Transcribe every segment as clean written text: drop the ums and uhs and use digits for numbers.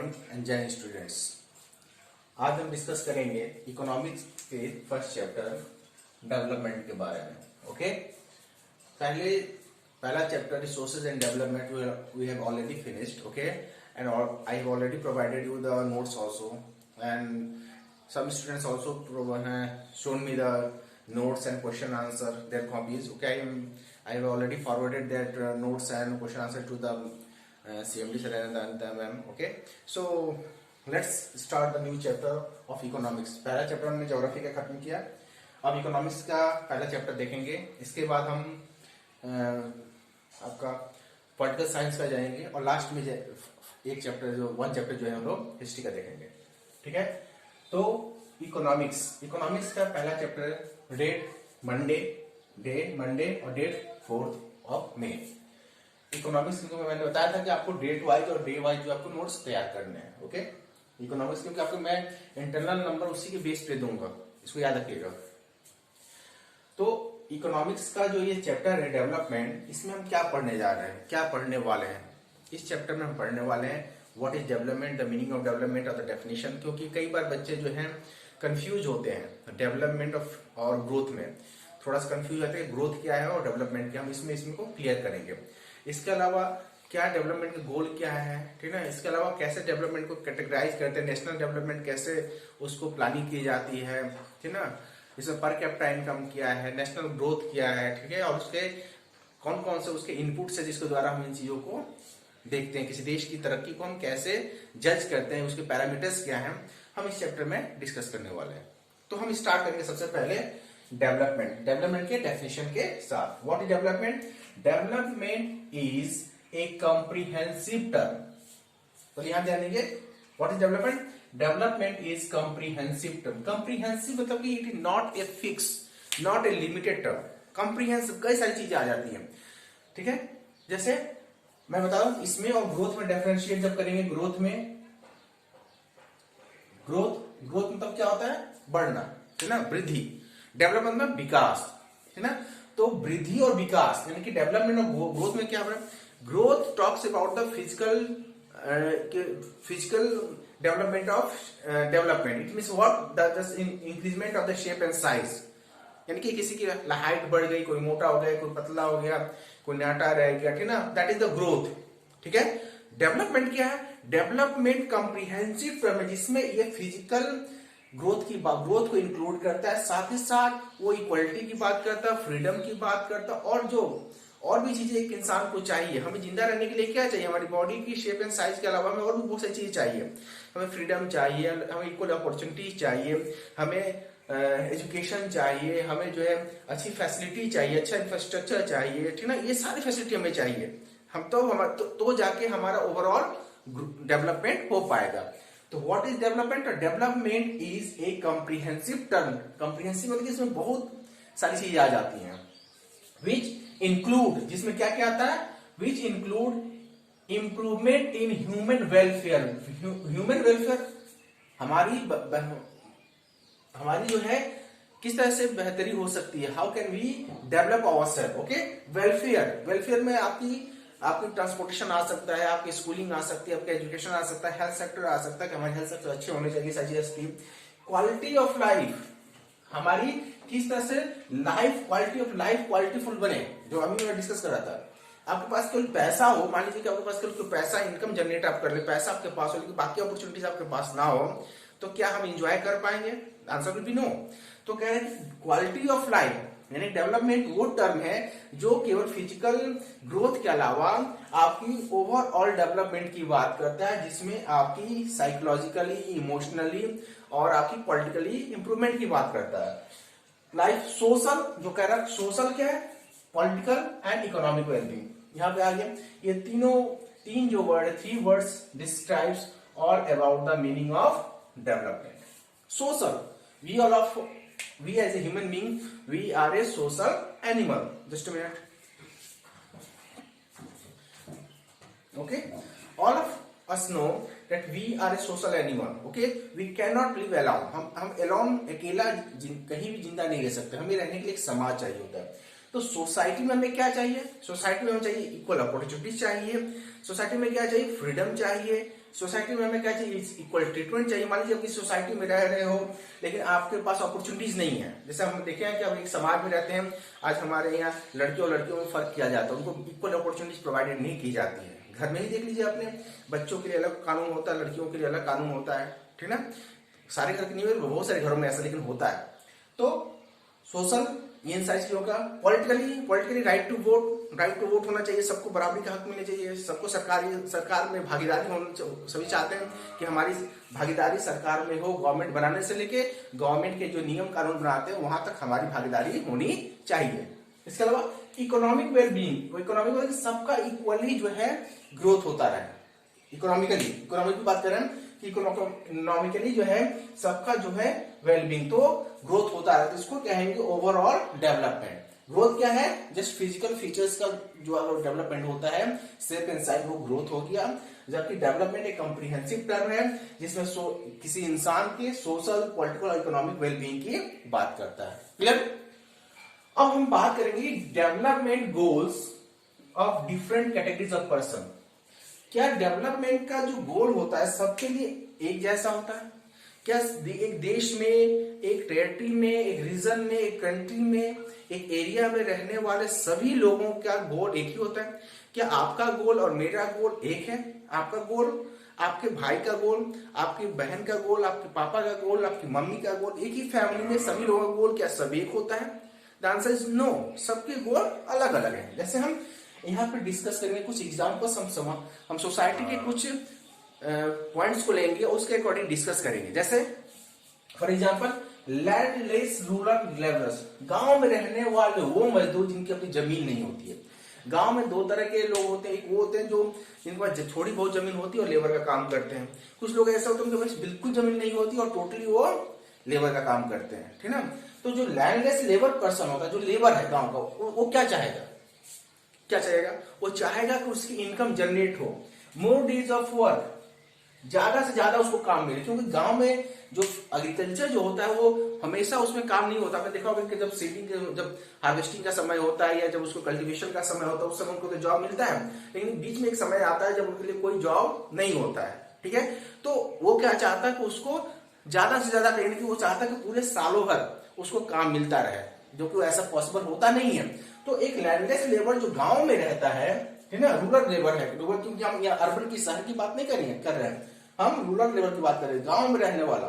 Morning and जय students. आज हम डिस्कस करेंगे इकोनॉमिक्स के फर्स्ट चैप्टर डेवलपमेंट के बारे में। ओके, पहला chapter resources and development we have already finished. Okay, and I have already provided you the notes also, एंड some students also shown me the notes and question answer their copies. Okay, I have already forwarded that notes and question answer to the CMD sir and the ma'am. Okay, so let's start the new chapter of economics. पहला chapter हमने geography का खत्म किया, अब economics का पहला chapter देखेंगे। इसके बाद हम आपका पॉलिटिकल साइंस का जाएंगे और लास्ट में एक चैप्टर जो है हम लोग हिस्ट्री का देखेंगे। ठीक है, तो इकोनॉमिक्स का पहला चैप्टर डेट मंडे और डेट 4 मई। इकोनॉमिक्स को मैंने बताया था कि आपको डेट वाइज और डे वाइज जो आपको नोट्स तैयार करने हैं। ओके, इकोनॉमिक्स क्योंकि आपको मैं इंटरनल नंबर उसी के बेस पे दूंगा, इसको याद रखिएगा। तो इकोनॉमिक्स का जो ये चैप्टर है डेवलपमेंट, इसमें हम क्या पढ़ने जा रहे हैं, क्या पढ़ने वाले हैं। इस चैप्टर में हम पढ़ने वाले हैं what is development, the meaning of development और द डेफिनेशन। क्योंकि कई बार बच्चे जो हैं कंफ्यूज होते हैं डेवलपमेंट और ग्रोथ में, थोड़ा सा कंफ्यूज होते हैं ग्रोथ क्या है और डेवलपमेंट क्या। हम इसमें को क्लियर करेंगे। इसके अलावा क्या डेवलपमेंट का गोल क्या है, ठीक है। इसके अलावा कैसे डेवलपमेंट को कैटेगराइज करते हैं, नेशनल डेवलपमेंट कैसे उसको प्लानिंग की जाती है, ठीक है ना। इसमें पर कैपिटा इनकम क्या है, नेशनल ग्रोथ क्या है, ठीक है, और उसके कौन कौन से उसके इनपुट्स है जिसके द्वारा हम इन चीजों को देखते हैं। किसी देश की तरक्की को हम कैसे जज करते हैं, उसके पैरामीटर्स क्या हैं, हम इस चैप्टर में डिस्कस करने वाले हैं। तो हम स्टार्ट करेंगे सबसे पहले डेवलपमेंट के डेफिनेशन के साथ। What is development? Development is a comprehensive term. तो यहां ध्यान देंगे, what is development? Development is comprehensive term. Comprehensive मतलब कि it is not a fix, not a limited term. Comprehensive कई सारी चीजें आ जाती हैं, ठीक है। जैसे मैं बता दूं, इसमें और ग्रोथ में डिफरेंशिएट जब करेंगे, ग्रोथ मतलब क्या होता है? बढ़ना, है ना, वृद्धि। डेवलपमेंट में विकास, है ना। तो वृद्धि और विकास यानी कि डेवलपमेंट और ग्रोथ में क्या है? Growth talks about the physical development of development. It means what the increment of the shape and size, यानी कि किसी की हाइट बढ़ गई, कोई मोटा हो गया, कोई पतला हो गया, कोई नाटा रह गया, ठीक ना, दैट इज द ग्रोथ। ठीक है। डेवलपमेंट क्या है? डेवलपमेंट कॉम्प्रिहेंसिव टर्म है जिसमें ये फिजिकल ग्रोथ को इंक्लूड करता है, साथ ही साथ वो इक्वलिटी की बात करता है, फ्रीडम की बात करता है, और भी चीजें एक इंसान को चाहिए। हमें जिंदा रहने के लिए क्या चाहिए? हमारी बॉडी की शेप एंड साइज के अलावा हमें और भी बहुत सारी चीजें चाहिए। हमें फ्रीडम चाहिए, हमें इक्वल अपॉर्चुनिटीज चाहिए, हमें एजुकेशन चाहिए, हमें जो है अच्छी फैसिलिटी चाहिए, अच्छा इंफ्रास्ट्रक्चर चाहिए, ठीक ना। ये सारी फैसिलिटी हमें चाहिए, हम तो जाके हमारा ओवरऑल डेवलपमेंट हो पाएगा। तो what is development? Development is a comprehensive term. Comprehensive मतलब इसमें बहुत सारी चीजें आ जाती हैं, विच इंक्लूड, जिसमें क्या क्या आता है? Which include improvement in human welfare. Human welfare हमारी जो है किस तरह से बेहतरी हो सकती है, how can we develop ourselves. Okay, welfare में आपकी ट्रांसपोर्टेशन आ सकता है, आपकी स्कूलिंग आ सकती है, आपका एजुकेशन आ सकता है, हेल्थ सेक्टर आ सकता है कि हमारे हेल्थ सेक्टर अच्छे होने चाहिए, सारी स्कीम। क्वालिटी ऑफ लाइफ, हमारी किस तरह से क्वालिटी ऑफ लाइफ क्वालिटीफुल बने, जो अभी मैं डिस्कस कर रहा था। आपके पास केवल पैसा हो, मान लीजिए कि आपके पास केवल पैसा, इनकम जनरेट आप कर ले, पैसा आपके पास हो, लेकिन बाकी अपॉर्चुनिटीज आपके पास ना हो, तो क्या हम एंजॉय कर पाएंगे? Answer will be no. तो कह रहे हैं क्वालिटी ऑफ लाइफ यानी डेवलपमेंट वो टर्म है जो केवल फिजिकल ग्रोथ के अलावा आपकी ओवरऑल डेवलपमेंट की बात करता है, जिसमें आपकी साइकोलॉजिकली, इमोशनली और आपकी पॉलिटिकली इंप्रूवमेंट की बात करता है। लाइफ सोशल, जो कह रहा है सोशल क्या है? Political and economic wellbeing. यहां पे आ गया ये तीन जो word, 3 words describes all about the meaning of development. Social, we as a human being, we are a social animal. Just a minute. Okay, all of us know that we are a social animal. Okay, we cannot live alone. हम alone, अकेला कहीं भी जिंदा नहीं रह सकते, हमें रहने के लिए एक समाज चाहिए होता है। तो तो सोसाइटी में हमें क्या चाहिए? सोसाइटी में हमें चाहिए इक्वल अपॉर्चुनिटीज चाहिए, सोसाइटी में क्या चाहिए? फ्रीडम चाहिए, सोसाइटी में हमें क्या चाहिए? इक्वल ट्रीटमेंट चाहिए। मान लीजिए आप किसी सोसाइटी में रह रहे हो लेकिन आपके पास अपॉर्चुनिटीज नहीं है, जैसे हम देखे हैं कि हम एक समाज में रहते हैं, आज हमारे यहाँ लड़कियों और लड़कियों में फर्क किया जाता है, उनको इक्वल अपॉर्चुनिटीज प्रोवाइडेड नहीं की जाती है। घर में ही देख लीजिए अपने, बच्चों के लिए अलग कानून होता है, लड़कियों के लिए अलग कानून होता है, ठीक ना। सारे घर के नहीं होते, बहुत सारे घरों में ऐसा लेकिन होता है। तो सोशल इन सारी चीजों का, पॉलिटिकली राइट टू वोट होना चाहिए, सबको बराबरी का हक मिलना चाहिए, सबको सरकार में भागीदारी होनी, सभी चाहते हैं कि हमारी भागीदारी सरकार में हो, गवर्नमेंट बनाने से लेके गवर्नमेंट के जो नियम कानून बनाते हैं वहां तक हमारी भागीदारी होनी चाहिए। इसके अलावा इकोनॉमिक वेलबींग, इकोनॉमिक सबका इक्वली जो है ग्रोथ होता रहे, इकोनॉमिक की बात कर रहे हैं कि इकोनॉमिकली जो है सबका जो है वेलबींग तो ग्रोथ होता है, तो इसको कहेंगे ओवरऑल डेवलपमेंट। ग्रोथ क्या है? जस्ट फिजिकल फीचर्स का जो डेवलपमेंट होता है, शेप एंड साइज, वो ग्रोथ हो गया। जबकि डेवलपमेंट एक कॉम्प्रिहेंसिव टर्म है जिसमें किसी इंसान के सोशल, पॉलिटिकल और इकोनॉमिक वेलबींग की बात करता है। क्लियर? अब हम बात करेंगे development goals of different categories of person. क्या डेवलपमेंट का जो गोल होता है सबके लिए एक जैसा होता है? क्या एक देश में, एक टेरिटरी में, एक रीजन में, एक कंट्री में, एक एरिया में रहने वाले सभी लोगों का गोल एक ही होता है? क्या आपका गोल और मेरा गोल एक है? आपका गोल, आपके भाई का गोल, आपकी बहन का गोल, आपके पापा का गोल, आपकी मम्मी का गोल, एक ही फैमिली में सभी लोगों का गोल क्या सब एक होता है? द आंसर इज नो, सबके गोल अलग अलग है। जैसे हम यहाँ पे डिस्कस करेंगे कुछ एग्जाम्पल्स, हम सोसाइटी के कुछ पॉइंट्स को लेंगे और उसके अकॉर्डिंग डिस्कस करेंगे। जैसे for example landless rural labourers, गांव में रहने वाले वो मजदूर जिनकी अपनी जमीन नहीं होती है। गांव में दो तरह के लोग होते हैं, एक वो होते हैं जो जिनके पास थोड़ी बहुत जमीन होती है और लेबर का काम करते हैं, कुछ लोग ऐसे होते हैं उनके पास बिल्कुल जमीन नहीं होती और टोटली वो लेबर का काम करते हैं, ठीक ना। तो जो लैंडलेस लेबर पर्सन होता है, जो लेबर है गाँव का, वो क्या चाहेगा? वो चाहेगा कि उसकी इनकम जनरेट हो, मोर डेज ऑफ वर्क, ज्यादा से ज्यादा उसको काम मिले, क्योंकि गांव में जो एग्रीकल्चर जो होता है वो हमेशा उसमें काम नहीं होता। आपने देखा होगा कि जब सीडिंग, जब हार्वेस्टिंग का समय होता है या जब उसको कल्टीवेशन का समय होता है, उस समय उनको तो जॉब मिलता है, लेकिन बीच में एक समय आता है जब उनके लिए कोई जॉब नहीं होता है, ठीक है। तो वो क्या चाहता है कि उसको ज्यादा से ज्यादा करने की, वो चाहता है कि पूरे सालों भर उसको काम मिलता रहे, जो कि ऐसा पॉसिबल होता नहीं है। तो एक लैंडलेस लेबर जो गांव में रहता है ना, रूरल लेबर है, रूरल, क्योंकि हम यहाँ अर्बन की, शहर की बात नहीं कर रहे हैं, हम रूरल लेबर की बात कर रहे हैं, गांव में रहने वाला।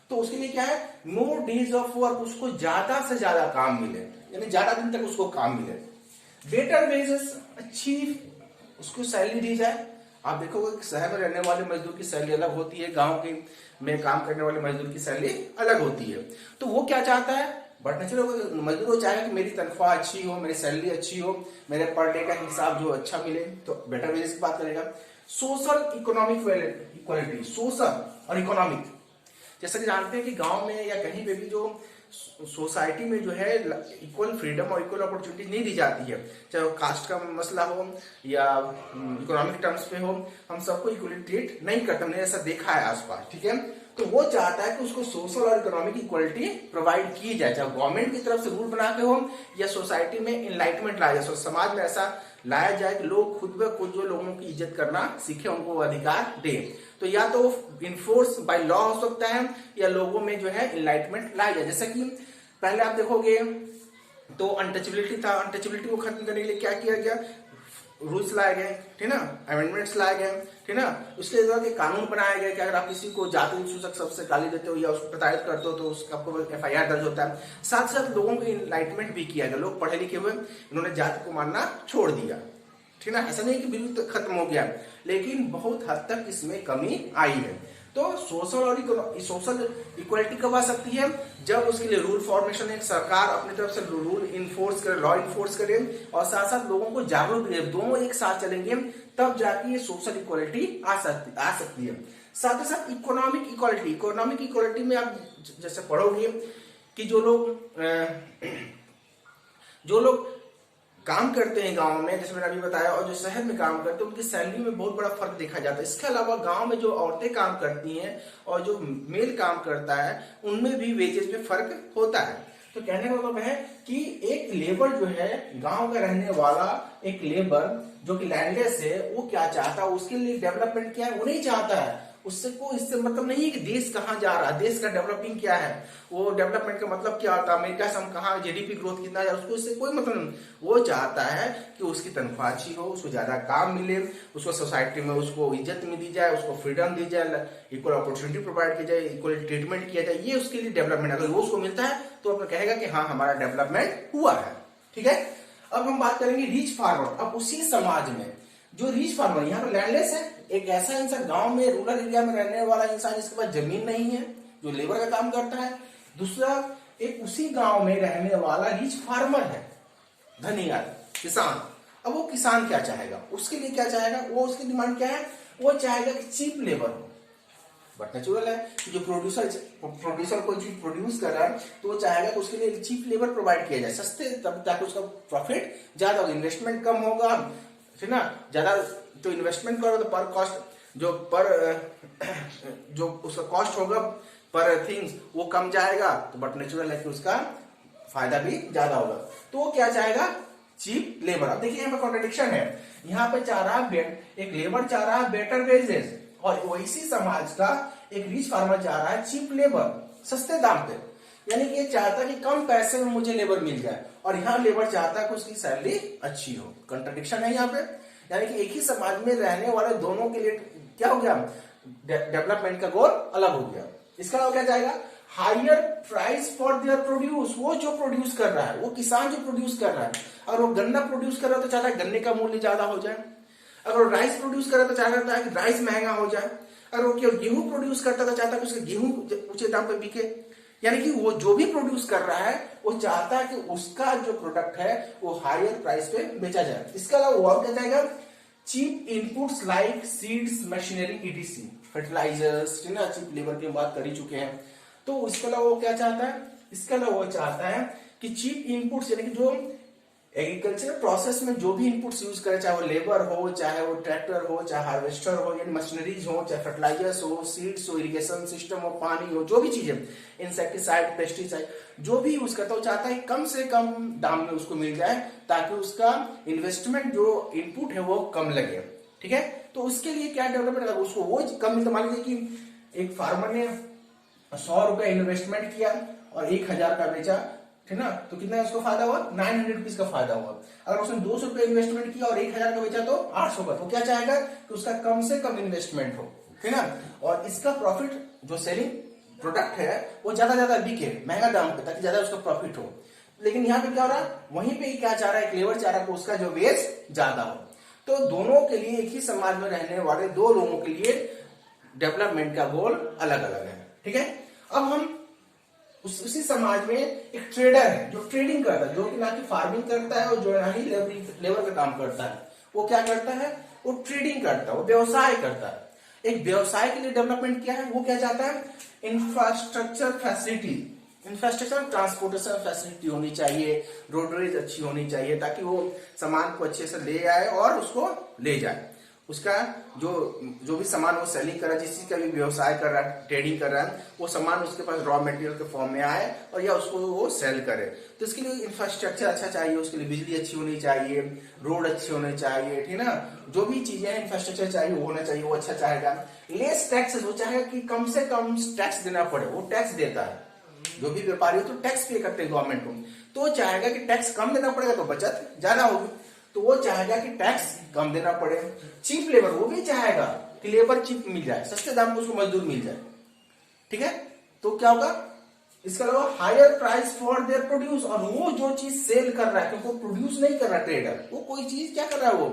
तो उसके लिए क्या है? नो डेज ऑफ वर्क, उसको ज्यादा से ज्यादा काम मिले, यानी ज्यादा दिन तक उसको काम मिले। बेटर वेजेस, अच्छी उसको सैलरी दी जाए। आप देखोगे शहर में रहने वाले मजदूर की सैलरी अलग होती है, गांव के में काम करने वाले मजदूर की सैलरी अलग होती है। तो वो क्या चाहता है? बट नेचुरल मजदूर को चाहे कि मेरी तनख्वाह अच्छी हो, मेरी सैलरी अच्छी हो, मेरे पर डे का हिसाब जो अच्छा मिले, तो बेटर वेजेस की बात करेगा। सोशल इकोनॉमिक इक्वालिटी, सोशल और इकोनॉमिक, जैसा कि जानते हैं कि गांव में या कहीं पे भी जो सोसाइटी में जो है इक्वल फ्रीडम और इक्वल अपॉर्चुनिटी नहीं दी जाती है, चाहे वो कास्ट का मसला हो या इकोनॉमिक टर्म्स पे हो, हम सबको इक्वली ट्रीट नहीं करते, हमने ऐसा देखा है आसपास, ठीक है। तो वो चाहता है कि उसको सोशल और इकोनॉमिक इक्वलिटी प्रोवाइड की जाए, चाहे गवर्नमेंट की तरफ से रूल बना के हो या सोसाइटी में इनलाइटमेंट लाया जाए, समाज में ऐसा लाया जाए कि लोग खुद ब खुद जो लोगों की इज्जत करना सीखे, उनको अधिकार दे। तो या तो इन्फोर्स बाय लॉ हो सकता है या लोगों में जो है इनलाइटमेंट लाया जाए। जैसे कि पहले आप देखोगे तो अनटचेबिलिटी था, अनटचेबिलिटी को खत्म करने के लिए क्या किया गया? रूल्स लाए गए, ठीक ना, अमेंडमेंट्स लाए गए, ठीक ना। उसके बाद एक कानून बनाया गया कि अगर आप किसी को जाति सूचक शब्द से गाली देते हो या उसको प्रताड़ित करते हो तो उसका आपको FIR दर्ज होता है। साथ साथ लोगों को इनलाइटमेंट भी किया गया, लोग पढ़े लिखे हुए, इन्होंने जाति को मानना छोड़ दिया, ठीक ना। ऐसा नहीं कि बिल्कुल खत्म हो गया, लेकिन बहुत हद तक इसमें कमी आई है। तो सोशल इक्वलिटी कब आ सकती है? जब उसके लिए रूल फॉर्मेशन, एक सरकार अपनी तरफ से रूल इन्फोर्स करे, लॉ इन्फोर्स करे और साथ साथ लोगों को जागरूक करे, दोनों एक साथ चलेंगे तब जाके ये सोशल इक्वलिटी आ सकती है। साथ ही साथ इकोनॉमिक इक्वलिटी में आप जैसे पढ़ोगे कि जो लोग काम करते हैं गांव में, जैसे मैंने अभी बताया, और जो शहर में काम करते हैं उनकी सैलरी में बहुत बड़ा फर्क देखा जाता है। इसके अलावा गांव में जो औरतें काम करती हैं और जो मेल काम करता है उनमें भी वेजेस में फर्क होता है। तो कहने का मतलब है कि एक लेबर जो है, गांव का रहने वाला एक लेबर जो कि लैंडलेस है, वो क्या चाहता है, उसके लिए डेवलपमेंट क्या है वो नहीं चाहता है। उससे को इससे मतलब नहीं है कि देश कहाँ जा रहा है, देश का डेवलपिंग क्या है, वो डेवलपमेंट का मतलब क्या होता है, अमेरिका से हम कहाँ जीडीपी ग्रोथ कितना है, उसको इससे कोई मतलब नहीं। वो चाहता है कि उसकी तनख्वाह अच्छी हो, उसको ज्यादा काम मिले, उसको सोसाइटी में उसको इज्जत में दी जाए, उसको फ्रीडम दी जाए, इक्वल अपॉर्चुनिटी प्रोवाइड की जाए, इक्वल ट्रीटमेंट किया जाए, ये उसके लिए डेवलपमेंट। अगर वो उसको मिलता है तो अपना कहेगा कि हाँ हमारा डेवलपमेंट हुआ है। ठीक है, अब हम बात करेंगे रिच फार्मर। अब उसी समाज में जो रिच फार्मर, यहाँ पर लैंडलेस है, एक ऐसा इंसान गांव में रूरल एरिया में रहने वाला इंसान जिसके पास जमीन नहीं है, जो लेबर का काम करता है। दूसरा, एक उसी गांव में रहने वाला रिच फार्मर है, धनी आदमी, किसान। अब वो किसान क्या चाहेगा, उसके लिए क्या चाहेगा, वो उसकी डिमांड क्या है, वो चाहेगा कि चीप लेबर हो। बट नेचुरल है कि जो प्रोड्यूसर कोई चीज प्रोड्यूस कर रहा है तो वो चाहेगा कि उसके लिए चीप लेबर प्रोवाइड किया जाए, सस्ते, तब ताकि उसका प्रॉफिट ज्यादा होगा, इन्वेस्टमेंट कम होगा, ठीक ना। ज्यादा तो इन्वेस्टमेंट करो तो पर कॉस्ट जो उसका कॉस्ट होगा पर थिंग्स वो कम जाएगा, तो बट नेचुरल है कि उसका फायदा भी ज्यादा होगा। तो वो क्या चाहेगा, चीप लेबर। अब देखिए यहाँ पे कॉन्ट्रडिक्शन है, यहाँ पे चाह रहा है एक लेबर चाह रहा है बेटर वेजेस, और वैसी समाज का एक रिच फार्मर चाह रहा है चीप लेबर, सस्ते दाम पे। यानी कि ये चाहता है कि कम पैसे में मुझे लेबर मिल जाए, और यहाँ लेबर चाहता है कि उसकी सैलरी अच्छी हो। कंट्रडिक्शन है यहाँ पे, यानी कि एक ही समाज में रहने वाले दोनों के लिए क्या हो गया, डेवलपमेंट का गोल अलग हो गया। इसका क्या जाएगा, higher price for their produce. वो जो प्रोड्यूस कर रहा है, वो किसान जो प्रोड्यूस कर रहा है, अगर वो गन्ना प्रोड्यूस कर रहा है तो चाहता है गन्ने का मूल्य ज्यादा हो जाए, अगर वो राइस प्रोड्यूस कर रहा है तो चाहता है कि राइस महंगा हो जाए, अगर वो केवल गेहूं प्रोड्यूस करता है तो चाहता है कि उसके गेहूं ऊंचे दाम पे बिके। यानी कि वो जो भी प्रोड्यूस कर रहा है वो चाहता है कि उसका जो प्रोडक्ट है वो हायर प्राइस पे बेचा जाए। इसके अलावा वो क्या चाहेगा, cheap inputs like seeds, machinery, ETC, fertilisers, cheap labour की बात कर ही चुके हैं। तो इसके अलावा वो क्या चाहता है, इसके अलावा वो चाहता है कि चीप इनपुट्स, यानी कि जो एग्रीकल्चर प्रोसेस में जो भी इनपुट्स यूज करे, चाहे वो लेबर हो, चाहे वो ट्रैक्टर हो, चाहे हार्वेस्टर हो, यानी मशीनरीज हो, चाहे फर्टिलाइजर्स हो, सीड्स हो, इरिगेशन सिस्टम हो, पानी हो, जो भी चीजें, इंसेक्टिसाइड, पेस्टिसाइड, जो भी यूज करता है, वो चाहता है कम से कम दाम में उसको मिल जाए, ताकि उसका इन्वेस्टमेंट जो इनपुट है वो कम लगे। ठीक है, तो उसके लिए क्या डेवलपमेंट, उसको वो कम मिलता। मान लीजिए कि एक फार्मर ने 100 रुपए इन्वेस्टमेंट किया और 1000 का बेचा, ठीक ना, तो कितना उसको फायदा हुआ, 900 रुपीज का फायदा हुआ। अगर उसने 200 रुपए इन्वेस्टमेंट किया और 1000 का बेचा तो 800 का। तो क्या चाहेगा कि उसका कम से कम इन्वेस्टमेंट हो, ठीक ना, और इसका प्रॉफिट जो सेलिंग प्रोडक्ट है वो ज्यादा बिके महंगा दाम पे, ताकि ज्यादा उसका प्रॉफिट हो। लेकिन यहाँ पे क्या हो रहा है, वहीं पे क्या चाह रहा है, लेबर चाह रहा है कि उसका जो वेज ज्यादा हो। तो दोनों के लिए, एक ही समाज में रहने वाले दो लोगों के लिए डेवलपमेंट का गोल अलग अलग है। ठीक है, अब हम उसी समाज में एक ट्रेडर है जो ट्रेडिंग करता है, जो कि ना कि फार्मिंग करता है और जो ना ही लेबर का काम करता है। वो क्या करता है, वो ट्रेडिंग करता है, वो व्यवसाय करता है। एक व्यवसाय के लिए डेवलपमेंट क्या है, वो क्या चाहता है, infrastructure facility, infrastructure transportation facility होनी चाहिए, रोडवेज अच्छी होनी चाहिए, ताकि वो सामान को अच्छे से ले आए और उसको ले जाए। उसका जो भी सामान वो सेलिंग कर रहा है, जिस चीज का भी व्यवसाय कर रहा है, ट्रेडिंग कर रहा है, वो सामान उसके पास रॉ मटेरियल के फॉर्म में आए और या उसको वो सेल करे। तो इसके लिए इंफ्रास्ट्रक्चर अच्छा चाहिए, उसके लिए बिजली अच्छी होनी चाहिए, रोड अच्छे होने चाहिए, ठीक ना, जो भी चीजें इंफ्रास्ट्रक्चर चाहिए वो होना चाहिए, वो अच्छा चाहेगा। लेस टैक्स, वो चाहेगा कि कम से कम टैक्स देना पड़े, वो टैक्स देता है। जो भी व्यापारी हो तो टैक्स पे करते हैं गवर्नमेंट को, तो चाहेगा कि टैक्स कम देना पड़ेगा तो बचत ज्यादा होगी, तो वो चाहेगा कि टैक्स कम देना पड़े। चीप लेबर, वो भी चाहेगा कि लेबर चीप मिल जाए, सस्ते दाम में उसको मजदूर मिल जाए। ठीक है, तो क्या होगा, इसके अलावा higher price for their produce, और वो जो चीज सेल कर रहा है, क्योंकि वो प्रोड्यूस नहीं कर रहा ट्रेडर, वो कोई चीज क्या कर रहा है, वो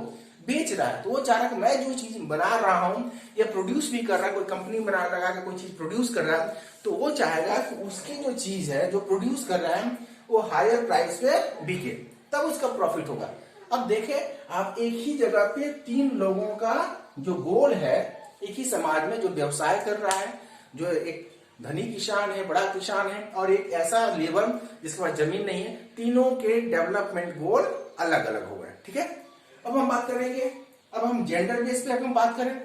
बेच रहा है। तो वो चाह रहा है कि मैं जो चीज बना रहा हूं या प्रोड्यूस भी कर रहा है, कोई कंपनी बना लगा के कोई चीज प्रोड्यूस कर रहा है, तो वो चाहेगा कि उसकी जो चीज है जो प्रोड्यूस कर रहा है वो हायर प्राइस पे बिके, तब उसका प्रॉफिट होगा। अब देखें आप, एक ही जगह पे तीन लोगों का जो गोल है, एक ही समाज में जो व्यवसाय कर रहा है, जो एक धनी किसान है, बड़ा किसान है, और एक ऐसा लेबर जिसके पास जमीन नहीं है, तीनों के डेवलपमेंट गोल अलग अलग हो गए। ठीक है, अब हम बात करेंगे, अब हम जेंडर बेस पे हम बात करें,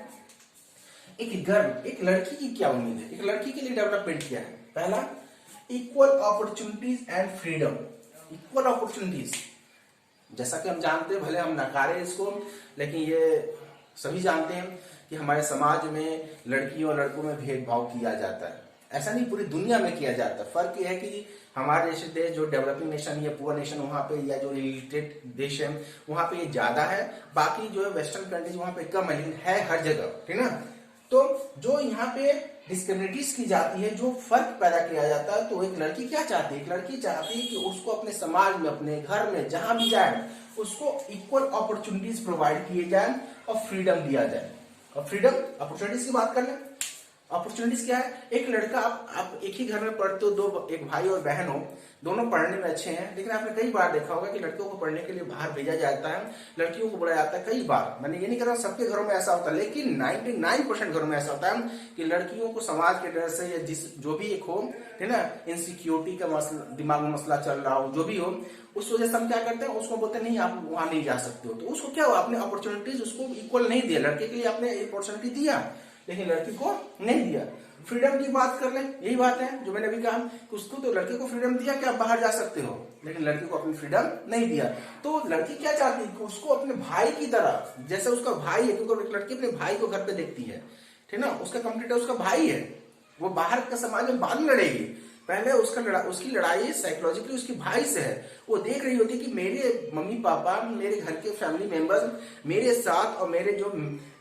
एक गर्ल, एक लड़की की क्या उम्मीद है, एक लड़की के लिए डेवलपमेंट क्या है। पहला, equal opportunities and freedom. Equal opportunities, जैसा कि हम जानते हैं, भले हम नकारे इसको, लेकिन ये सभी जानते हैं कि हमारे समाज में लड़कियों और लड़कों में भेदभाव किया जाता है। ऐसा नहीं, पूरी दुनिया में किया जाता है। फर्क ये है कि हमारे जैसे देश जो डेवलपिंग नेशन या पुअर नेशन वहां पे, या जो इलिटरेट देश है वहां पे ये ज्यादा है, बाकी जो है वेस्टर्न कंट्रीज वहां पे कम है, लेकिन है हर जगह, ठीक ना। तो जो यहाँ पे डिस्क्रिमिनेटिव की जाती है, जो फर्क पैदा किया जाता है, तो एक लड़की क्या चाहती है? एक लड़की चाहती है कि उसको अपने समाज में, अपने घर में, जहां भी जाए, उसको इक्वल अपॉर्चुनिटीज प्रोवाइड किए जाए और फ्रीडम दिया जाए। और फ्रीडम, अपॉर्चुनिटीज की बात कर लें। अपॉर्चुनिटीज क्या है? एक लड़का, आप एक ही घर में पढ़ते हो, दो, एक भाई और बहन हो, दोनों पढ़ने में अच्छे हैं, लेकिन आपने कई बार देखा होगा कि लड़कियों को पढ़ने के लिए बाहर भेजा जाता है, लड़कियों को बुलाया जाता है। कई बार, मैंने ये नहीं कह रहा सबके घरों में ऐसा होता है, लेकिन 99% घरों में ऐसा होता है कि लड़कियों को समाज के डर से, या जिस जो भी एक हो, है ना, इनसिक्योरिटी का मसला, दिमाग में मसला चल रहा हो, जो भी हो, उस वजह से हम क्या करते हैं, उसको बोलते नहीं आप वहां नहीं जा सकते हो। तो उसको क्या हुआ, आपने अपॉर्चुनिटीज उसको इक्वल नहीं दिया। लड़के के लिए आपने अपॉर्चुनिटी दिया, लेकिन लड़की को नहीं दिया। फ्रीडम की बात कर ले, यही बात है जो मैंने अभी कहा कि उसको तो लड़के को फ्रीडम दिया कि आप बाहर जा सकते हो, लेकिन लड़की को अपनी फ्रीडम नहीं दिया। तो लड़की क्या चाहती है कि उसको अपने भाई की तरह, जैसे उसका भाई है, क्योंकि लड़की अपने भाई को घर पे देखती है, ठीक ना, उसका कंप्यूटर उसका भाई है, वो बाहर का समाज में बाद में लड़ेगी, पहले उसकी लड़ाई साइकोलॉजिकली उसके भाई से है। वो देख रही होती कि मेरे मम्मी पापा, मेरे घर के फैमिली मेंबर्स मेरे साथ, और मेरे जो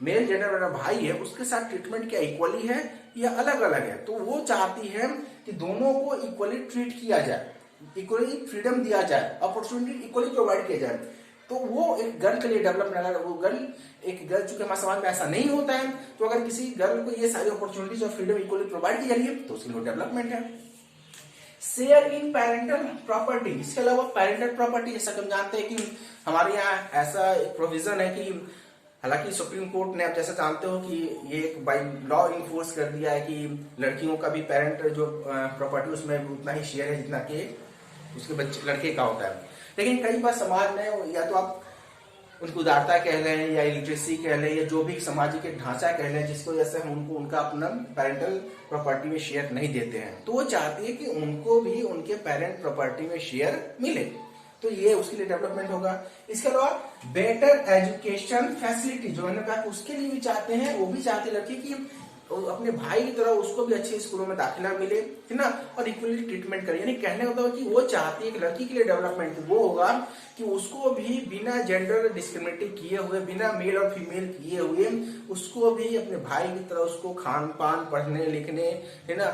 मेल जेंडर वाला भाई है उसके साथ ट्रीटमेंट क्या इक्वली है या अलग अलग है। तो वो चाहती है कि दोनों को इक्वली ट्रीट किया जाए, इक्वली फ्रीडम दिया जाए, अपॉर्चुनिटी इक्वली प्रोवाइड किया जाए। तो वो एक गर्ल के लिए डेवलपमेंट, अगर वो गर्ल, एक गर्ल, चूंकि हमारे समाज में ऐसा नहीं होता है, तो अगर किसी गर्ल को ये सारी अपॉर्चुनिटीज और फ्रीडम इक्वली प्रोवाइड की जा रही है तो उसके लिए डेवलपमेंट है। शेयर इन पेरेंटल प्रॉपर्टी, इसके अलावा पेरेंटल प्रॉपर्टी, जैसा कि हम जानते हैं कि हमारे यहाँ ऐसा एक प्रोविजन है कि, हालांकि सुप्रीम कोर्ट ने, आप जैसा जानते हो कि ये एक बाय लॉ इन्फोर्स कर दिया है कि लड़कियों का भी पेरेंट जो प्रॉपर्टी उसमें उतना ही शेयर है जितना कि उसके बच्चे लड़के का होता है। लेकिन कई बार समाज में, या तो आप उनको उदारता कह लें, या इलिटरेसी कह लें, या जो भी सामाजिक एक ढांचा कह लें, जिसको जैसे हम उनको उनका अपना पेरेंटल प्रॉपर्टी में शेयर नहीं देते हैं, तो वो चाहती है कि उनको भी उनके पेरेंट प्रॉपर्टी में शेयर मिले। तो ये उसके लिए डेवलपमेंट होगा। इसके अलावा बेटर एजुकेशन फैसिलिटी, जो मैंने कहा उसके लिए भी चाहते हैं, वो भी चाहते लड़की की अपने भाई की तरह उसको भी अच्छे स्कूलों में दाखिला मिले, है ना, और इक्वली ट्रीटमेंट करे। यानी कहने का मतलब कि वो चाहती है कि लड़की के लिए डेवलपमेंट वो होगा कि उसको भी बिना जेंडर डिस्क्रिमिनेटिव किए हुए, बिना मेल और फीमेल किए हुए, उसको भी अपने भाई की तरह उसको खान पान, पढ़ने लिखने, है ना,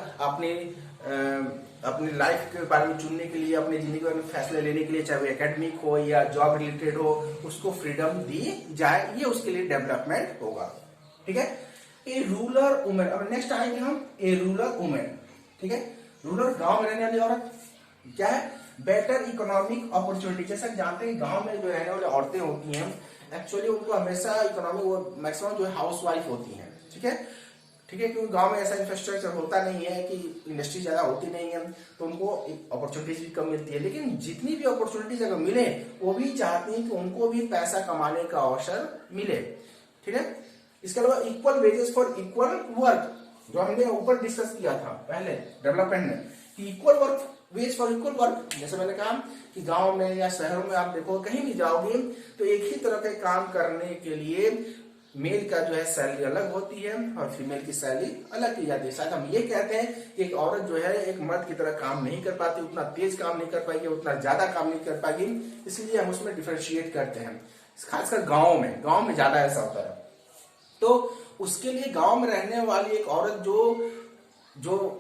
अपनी लाइफ के बारे में चुनने के लिए, अपनी जिंदगी के बारे में फैसले लेने के लिए, चाहे वो एकेडमिक हो या जॉब रिलेटेड हो, उसको फ्रीडम दी जाए। ये उसके लिए डेवलपमेंट होगा, ठीक है। ए रूरल वुमेन, अब नेक्स्ट आएंगे हम ए रूरल वुमेन, ठीक है। रूरल, गांव में रहने वाली औरत, क्या है? Better economic opportunity. जैसा जानते हैं गांव में जो रहने वाली औरतें होती हैं, एक्चुअली उनको हमेशा इकोनॉमिक, वो मैक्सिमम जो है हाउस वाइफ होती हैं, ठीक है, ठीक है, क्योंकि गांव में ऐसा इंफ्रास्ट्रक्चर होता नहीं है कि इंडस्ट्री ज्यादा होती नहीं है, तो उनको अपॉर्चुनिटीज भी कम मिलती है। लेकिन जितनी भी अपॉर्चुनिटीज अगर मिले, वो भी चाहती हैं कि उनको भी पैसा कमाने का अवसर मिले, ठीक है। इसके अलावा equal wages for equal work, जो हमने ऊपर डिस्कस किया था पहले डेवलपमेंट में, कि equal work, ways for equal work. जैसे मैंने कहा कि गांव में या शहरों में आप देखो, कहीं भी जाओगे तो एक ही तरह के काम करने के लिए मेल का जो है सैलरी अलग होती है और फीमेल की सैलरी अलग की जाती है। शायद हम ये कहते हैं कि एक औरत जो है एक मर्द की तरह काम नहीं कर पाती, उतना तेज काम नहीं कर पाएगी, उतना ज्यादा काम नहीं कर पाएगी, इसलिए हम उसमें डिफरेंशिएट करते हैं। खासकर गाँव में ज्यादा ऐसा होता है। तो उसके लिए गांव में रहने वाली एक औरत जो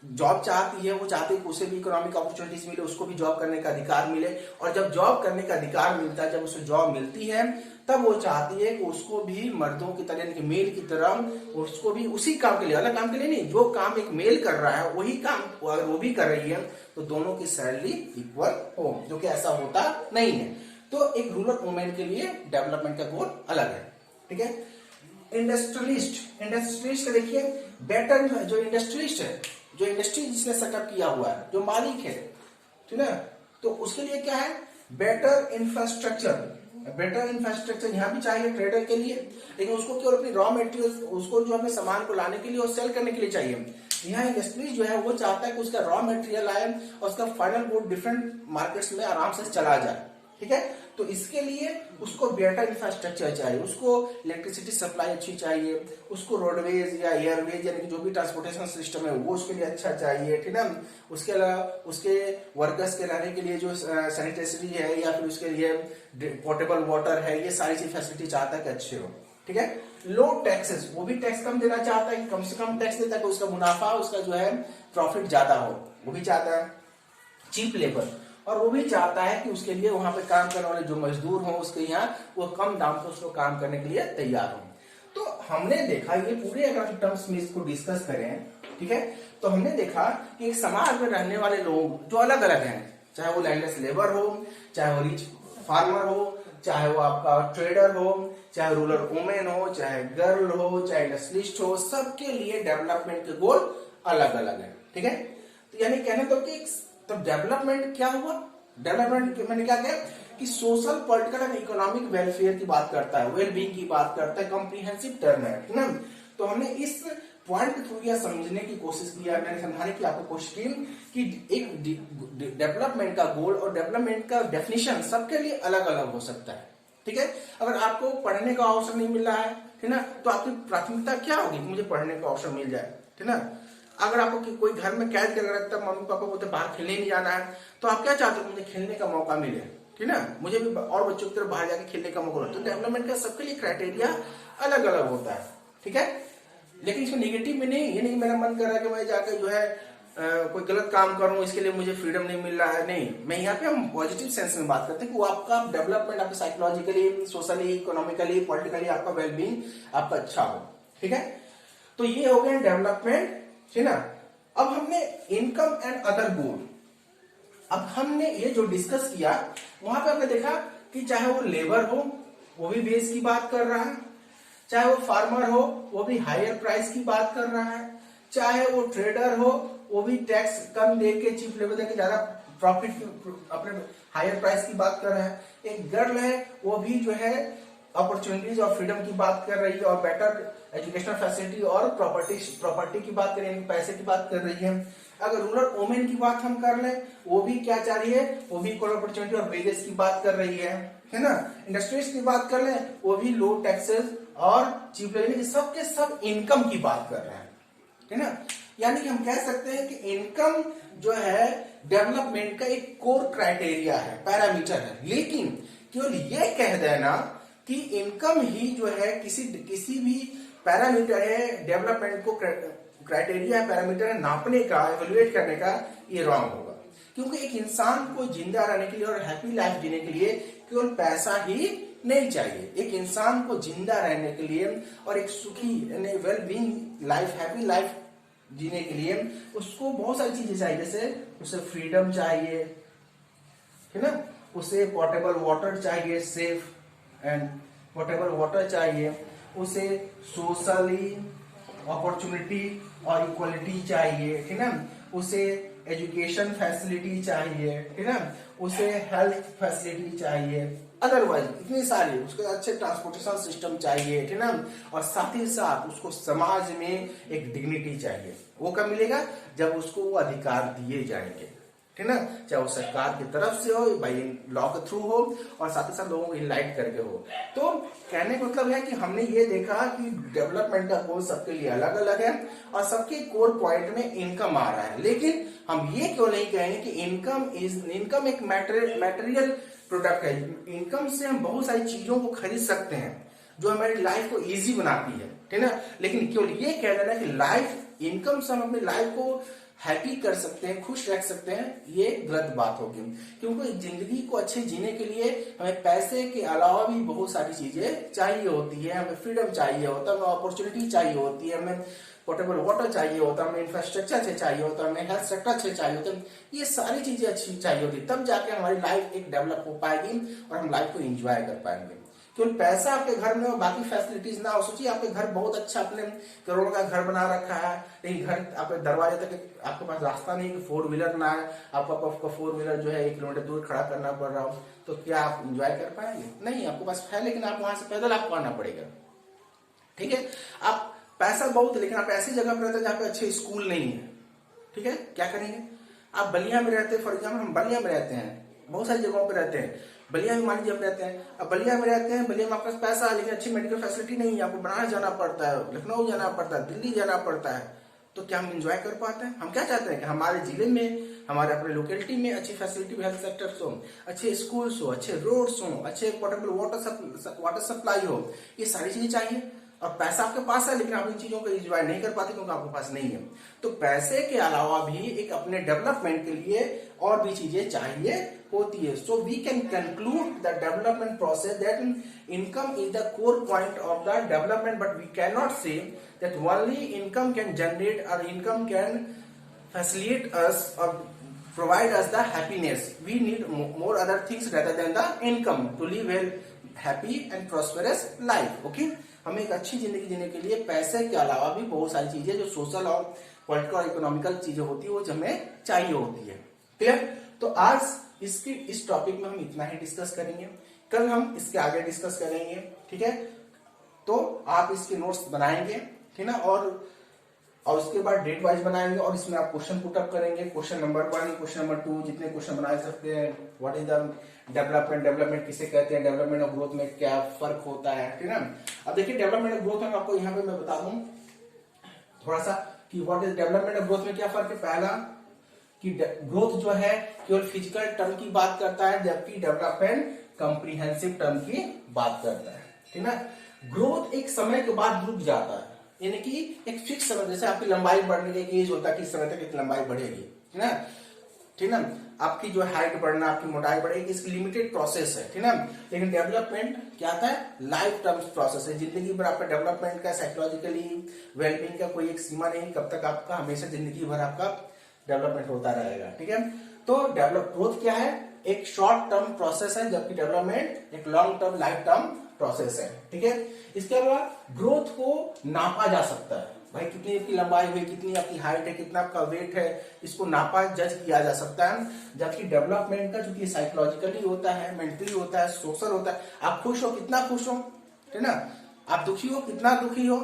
जॉब चाहती है, वो चाहती है कि उसे भी इकोनॉमिक अपॉर्चुनिटीज मिले, उसको भी जॉब करने का अधिकार मिले। और जब जॉब करने का अधिकार मिलता है, जब उसे जॉब मिलती है, तब वो चाहती है कि उसको भी मर्दों की तरह, यानी कि मेल की तरह, उसको भी उसी काम के लिए, अलग काम के लिए नहीं, जो काम एक मेल कर रहा है वही काम अगर वो भी कर रही है, तो दोनों की सैलरी इक्वल हो, जो कि ऐसा होता नहीं है। तो एक रूरल वुमेन के लिए डेवलपमेंट का गोल अलग है, ठीक है। इंडस्ट्रियलिस्ट देखिए, बेटर जो इंडस्ट्रियलिस्ट है, जो इंडस्ट्री जिसने सेटअप किया हुआ है, जो मालिक है, ठीक है, तो उसके लिए क्या है? बेटर इंफ्रास्ट्रक्चर यहाँ भी चाहिए ट्रेडर के लिए, लेकिन उसको केवल अपनी रॉ मटेरियल, उसको जो अपने सामान को लाने के लिए और सेल करने के लिए चाहिए, यहाँ इंडस्ट्रीज जो है वो चाहता है कि उसका रॉ मटेरियल आए और उसका फाइनल गुड डिफरेंट मार्केट्स में आराम से चला जाए, ठीक है। तो इसके लिए उसको बेटर इंफ्रास्ट्रक्चर चाहिए, उसको इलेक्ट्रिसिटी सप्लाई अच्छी चाहिए, उसको रोडवेज या एयरवेज यानी कि जो भी ट्रांसपोर्टेशन सिस्टम है वो उसके लिए अच्छा चाहिए, ठीक है। उसके अलावा उसके वर्कर्स के रहने के लिए जो सैनिटरी है या फिर उसके लिए पोर्टेबल वाटर है, ये सारी चीज फैसिलिटी चाहता है कि अच्छे हो, ठीक है। लो टैक्सेस, वो भी टैक्स कम देना चाहता है कि कम से कम टैक्स देता है कि उसका मुनाफा, उसका जो है प्रॉफिट ज्यादा हो, वो भी चाहता है। चीप लेबर, और वो भी चाहता है कि उसके लिए वहां पे काम करने वाले जो मजदूर हों उसके यहाँ वो कम दाम पे उसको काम करने के लिए तैयार हो। तो हमने देखा ये पूरे अगर टर्म्स में इसको डिस्कस करें, ठीक है, तो हमने देखा कि एक समाज में रहने वाले लोग जो अलग अलग हैं, चाहे वो लैंडलेस लेबर हो, चाहे वो रिच फार्मर हो, चाहे वो आपका ट्रेडर हो, चाहे रूरल वुमेन हो, चाहे गर्ल हो, चाहे इंडस्ट्रियलिस्ट हो, सबके लिए डेवलपमेंट के गोल अलग अलग है, ठीक है। तो यानी कहने तो कि तब डेवलपमेंट क्या हुआ, डेवलपमेंट मैंने क्या किया कि social political and economic welfare की बात करता है, वेलबींग की बात करता है, कॉम्प्रिहेंसिव टर्म है, ठीक ना। तो हमने इस पॉइंट के थ्रू यह समझने की कोशिश किया, मैंने समझाने की आपको कोशिश की कि एक डेवलपमेंट का गोल और डेवलपमेंट का डेफिनेशन सबके लिए अलग अलग हो सकता है, ठीक है। अगर आपको पढ़ने का अवसर नहीं मिल रहा है, ठीक ना, तो आपकी प्राथमिकता क्या होगी, मुझे पढ़ने का अवसर मिल जाए, ठीक ना। अगर आपको कोई घर में कैद करके रखता है, मम्मी पापा बोलते बाहर खेलने नहीं जाना है, तो आप क्या चाहते हो, मुझे खेलने का मौका मिले, ठीक ना, मुझे भी और बच्चों की तरफ बाहर जाके खेलने का मौका मिले। तो डेवलपमेंट का सबके लिए क्राइटेरिया अलग अलग होता है, ठीक है। लेकिन इसमें निगेटिव में नहीं, ये नहीं मेरा मन कर रहा है कि मैं जाकर जो है कोई गलत काम करूं, इसके लिए मुझे फ्रीडम नहीं मिल रहा है, नहीं, मैं यहाँ पे हम पॉजिटिव सेंस में बात करते हैं कि वो आपका डेवलपमेंट आपका साइकोलॉजिकली, सोशली, इकोनॉमिकली, पॉलिटिकली आपका वेलबींग आपका अच्छा हो, ठीक है। तो ये हो गया डेवलपमेंट, ठीक ना। अब हमने इनकम एंड अदर गोल, अब हमने ये जो डिस्कस किया वहां पे आपने देखा कि चाहे वो लेबर हो वो भी बेस की बात कर रहा है, चाहे वो फार्मर हो वो भी हायर प्राइस की बात कर रहा है, चाहे वो ट्रेडर हो वो भी टैक्स कम देके, चीप लेबर देके ज्यादा प्रॉफिट अपने हायर प्राइस की बात कर रहा है। एक गर्ल है वो भी जो है अपॉर्चुनिटीज और फ्रीडम की बात कर रही है और बेटर एजुकेशनल फैसिलिटी और प्रॉपर्टी की बात कर रही है, पैसे की बात कर रही है। अगर रूरल वुमेन की बात हम कर लें, वो भी क्या चाह रही है, वो भी इक्वल अपॉर्चुनिटी और वेजेस की बात कर रही है ना। इंडस्ट्रीज की बात कर लें, वो भी लो टैक्सेस और चीप लेबर, सबके सब इनकम की बात कर रहे हैं, है ना। यानी कि हम कह सकते हैं कि इनकम जो है डेवलपमेंट का एक कोर क्राइटेरिया है, पैरामीटर है। लेकिन केवल ये कह देना कि इनकम ही जो है किसी भी पैरामीटर है डेवलपमेंट को, क्राइटेरिया है, पैरामीटर है नापने का, एवेल्युएट करने का, ये रॉन्ग होगा। क्योंकि एक इंसान को जिंदा रहने के लिए और हैप्पी लाइफ जीने के लिए केवल पैसा ही नहीं चाहिए। एक इंसान को जिंदा रहने के लिए और एक सुखी well being life, happy life जीने के लिए उसको बहुत सारी चीजें चाहिए, जैसे उसे फ्रीडम चाहिए, है ना, उसे पोर्टेबल वाटर चाहिए, सेफ एंड पोर्टेबल वाटर चाहिए, उसे सोशली अपॉर्चुनिटी और इक्वलिटी चाहिए, ठीक है, उसे एजुकेशन फैसिलिटी चाहिए, ठीक है, उसे हेल्थ फैसिलिटी चाहिए, अदरवाइज इतनी सारी, उसको अच्छे ट्रांसपोर्टेशन सिस्टम चाहिए, ठीक है, और साथ ही साथ उसको समाज में एक डिग्निटी चाहिए। वो कब मिलेगा, जब उसको वो अधिकार दिए जाएंगे, ठीक ना, चाहे वो सरकार की तरफ से हो, बाई लॉ के थ्रू हो, और साथ ही साथ लोगों को इनलाइट करके हो। तो कहने का मतलब है कि हमने ये देखा कि डेवलपमेंट का गोल सबके लिए अलग अलग है और सबके कोर पॉइंट में इनकम आ रहा है। लेकिन हम ये क्यों नहीं कहेंगे कि इनकम एक मैटेरियल प्रोडक्ट है। इनकम से हम बहुत सारी चीजों को खरीद सकते हैं जो हमारी लाइफ को इजी बनाती है, ठीक ना। लेकिन केवल ये कह देना कि लाइफ इनकम से हम अपनी लाइफ को हैप्पी कर सकते हैं, खुश रख सकते हैं, ये गलत बात होगी। क्योंकि जिंदगी को अच्छे जीने के लिए हमें पैसे के अलावा भी बहुत सारी चीजें चाहिए होती है। हमें फ्रीडम चाहिए होता है, हमें अपॉर्चुनिटी चाहिए होती है, हमें पोर्टेबल वाटर चाहिए होता है, हमें इंफ्रास्ट्रक्चर अच्छे चाहिए होता है, हमें हेल्थ सेक्टर अच्छे चाहिए होते हैं। ये सारी चीजें अच्छी चाहिए होती, तब जाके हमारी लाइफ एक डेवलप हो पाएगी और हम लाइफ को एंजॉय कर पाएंगे। केवल पैसा आपके घर में हो, बाकी फैसिलिटीज ना हो। सोचिए आपके घर बहुत अच्छा, आपने करोड़ों का घर बना रखा है, लेकिन घर आपके दरवाजे तक आपके पास रास्ता नहीं, 4 व्हीलर ना है, आपका 4 व्हीलर जो है 1 किलोमीटर दूर खड़ा करना पड़ रहा हो, तो क्या आप एंजॉय कर पाएंगे? नहीं, आपके पास है, लेकिन आप वहां से पैदल आपको आना पड़ेगा, ठीक है। आप पैसा बहुत है लेकिन आप ऐसी जगह पर रहते हैं जहाँ पे अच्छे स्कूल नहीं है, ठीक है, क्या करेंगे? आप बलिया में रहते हैं, फॉर एग्जाम्पल हम बलिया में रहते हैं, बहुत सारी जगहों पे रहते हैं, बलिया में मान लीजिए हम रहते हैं, अब बलिया में रहते हैं, बलिया में आपके पास पैसा है लेकिन अच्छी मेडिकल फैसिलिटी नहीं है, आपको बनारस जाना पड़ता है, लखनऊ जाना पड़ता है, दिल्ली जाना पड़ता है, तो क्या हम एंजॉय कर पाते हैं? हम क्या चाहते हैं कि हमारे जिले में, हमारे अपने लोकेलिटी में अच्छी फैसिलिटी, हेल्थ सेक्टर्स हो, अच्छे स्कूल्स हो, अच्छे रोड्स हो, अच्छे पोर्टेबल वाटर सप्लाई हो, ये सारी चीजें चाहिए। और पैसा आपके पास है लेकिन आप इन चीजों को एंजॉय नहीं कर पाते क्योंकि आपके पास नहीं है। तो पैसे के अलावा भी एक अपने डेवलपमेंट के लिए और भी चीजें चाहिए होती है। So we can conclude the development process that income is the core point of the development, but we can not say that only income can generate or income can facilitate us or provide us the happiness. We need more other things rather than the income to live a happy and prosperous life. Okay? हमें एक अच्छी जिंदगी जीने के लिए पैसे के अलावा भी बहुत सारी चीजें जो सोशल और पॉलिटिकल और इकोनॉमिकल चीजें होती है वो हमें चाहिए होती है। क्लियर? तो आज इस टॉपिक में हम इतना ही डिस्कस करेंगे, कल हम इसके आगे डिस्कस करेंगे, ठीक है? तो आप इसके नोट्स बनाएंगे, ठीक ना, और उसके बाद डेट वाइज बनाएंगे और इसमें आप क्वेश्चन पुटअप करेंगे, क्वेश्चन नंबर 1, क्वेश्चन नंबर 2, जितने क्वेश्चन बना सकते हैं। व्हाट इज द डेवलपमेंट किसे कहते हैं, डेवलपमेंट और ग्रोथ में क्या फर्क होता है, ठीक है ना। अब देखिए डेवलपमेंट और ग्रोथ में आपको यहाँ पे मैं बता दूं थोड़ा सा कि व्हाट इज डेवलपमेंट और ग्रोथ में क्या फर्क है। पहला कि ग्रोथ जो है केवल फिजिकल टर्म की बात करता है, जबकि डेवलपमेंट कंप्रीहेंसिव टर्म की बात करता है, ठीक ना। ग्रोथ एक समय के बाद रुक जाता है, यानी कि एक फिक्स समय, जैसे आपकी लंबाई बढ़ने का एक एज होता है कि इस समय तक एक लंबाई बढ़ेगी, ठीक ना, ठीक ना। आपकी जो हाइट बढ़ना, आपकी मोटाई बढ़ेगी, इसकी लिमिटेड प्रोसेस है, ठीक ना। लेकिन डेवलपमेंट क्या था? लाइफ टर्म प्रोसेस है, जिंदगी भर आपका डेवलपमेंट का, साइकोलॉजिकली वेलबींग का कोई एक सीमा नहीं, कब तक आपका हमेशा जिंदगी भर आपका डेवलपमेंट होता रहेगा, ठीक है। तो ग्रोथ क्या है? एक शॉर्ट टर्म प्रोसेस है, जबकि डेवलपमेंट एक long term life term process है, ठीक है। इसके अलावा ग्रोथ को नापा जा सकता है, भाई कितनी आपकी लंबाई हुई, कितनी आपकी हाइट है, कितना आपका वेट है, इसको नापा जज किया जा सकता है। जबकि डेवलपमेंट का जो कि साइकोलॉजिकली होता है, मेंटली होता है, सोशल होता है। आप खुश हो, कितना खुश हो, है ना। आप दुखी हो, कितना दुखी हो,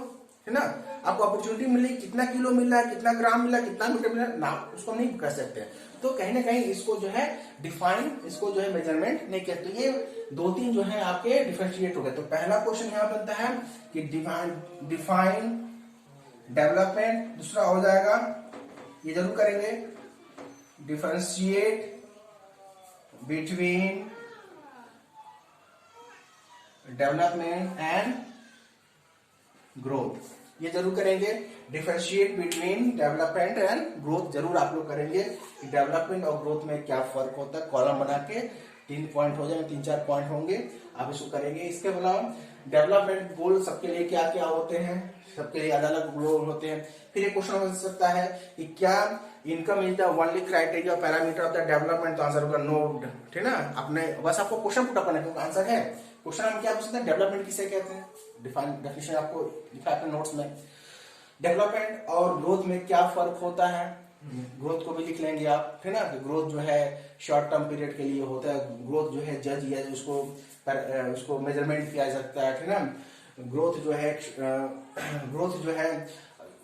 है ना। आपको अपॉर्चुनिटी मिली, कितना किलो मिला है, कितना ग्राम मिला, कितना मीटर मिला, ना उसको नहीं कर सकते। तो कहीं ना कहीं इसको जो है डिफाइन, इसको जो है मेजरमेंट नहीं कहते। ये 2-3 जो है आपके डिफरेंशिएट हो गए। तो पहला क्वेश्चन यहां बनता है कि डिफाइन डेवलपमेंट, दूसरा हो जाएगा, ये जरूर करेंगे, differentiate between development and growth, ये जरूर करेंगे। Differentiate between development and growth जरूर आप लोग करेंगे। डेवलपमेंट और ग्रोथ में क्या फर्क होता है, कॉलम बना के 3 पॉइंट हो जाए, 3-4 पॉइंट होंगे, आप इसको करेंगे। इसके अलावा डेवलपमेंट गोल सबके लिए क्या क्या होते हैं, सबके लिए अलग अलग गोल होते हैं। फिर एक क्वेश्चन हो सकता है कि क्या income is the only criteria parameter of the development, तो आंसर होगा नो, ठीक ना। अपने बस आपको क्वेश्चन पुट अप करना है, आंसर है क्वेश्चन हम क्या पूछ सकते हैं, डेवलपमेंट किसे कहते हैं, डेफिनेशन आपको लिखा है नोट्स में। डेवलपमेंट और ग्रोथ में क्या फर्क होता है, ग्रोथ को भी लिख लेंगे आप, ठीक ना। ग्रोथ जो है शॉर्ट टर्म पीरियड के लिए होता है, ग्रोथ जो है जज या उसको मेजरमेंट किया जा सकता है, ठीक ना। ग्रोथ जो है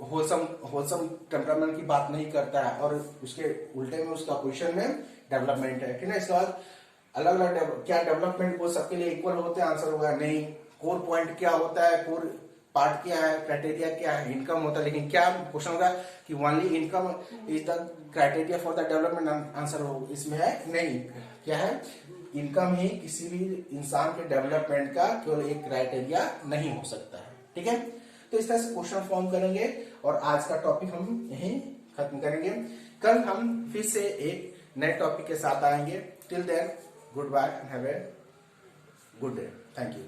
होलसम टेम्परामेंट की बात नहीं करता है, और उसके उल्टे में उसका पोजीशन में डेवलपमेंट है, ठीक ना। इसके बाद अलग अलग क्या डेवलपमेंट वो सबके लिए इक्वल होते हैं, आंसर होगा नहीं। कोर पॉइंट क्या होता है, कोर पार्ट क्या है, क्राइटेरिया क्या है, इनकम होता है। लेकिन क्या क्वेश्चन होगा कि only income is the criteria for the development, answer हो इसमें है नहीं। क्या है? इनकम ही किसी भी इंसान के डेवलपमेंट का केवल एक क्राइटेरिया नहीं हो सकता है, ठीक है। तो इस तरह से क्वेश्चन फॉर्म करेंगे और आज का टॉपिक हम यहीं खत्म करेंगे। कल हम फिर से एक नए टॉपिक के साथ आएंगे। Till then goodbye and have a good day. Thank you.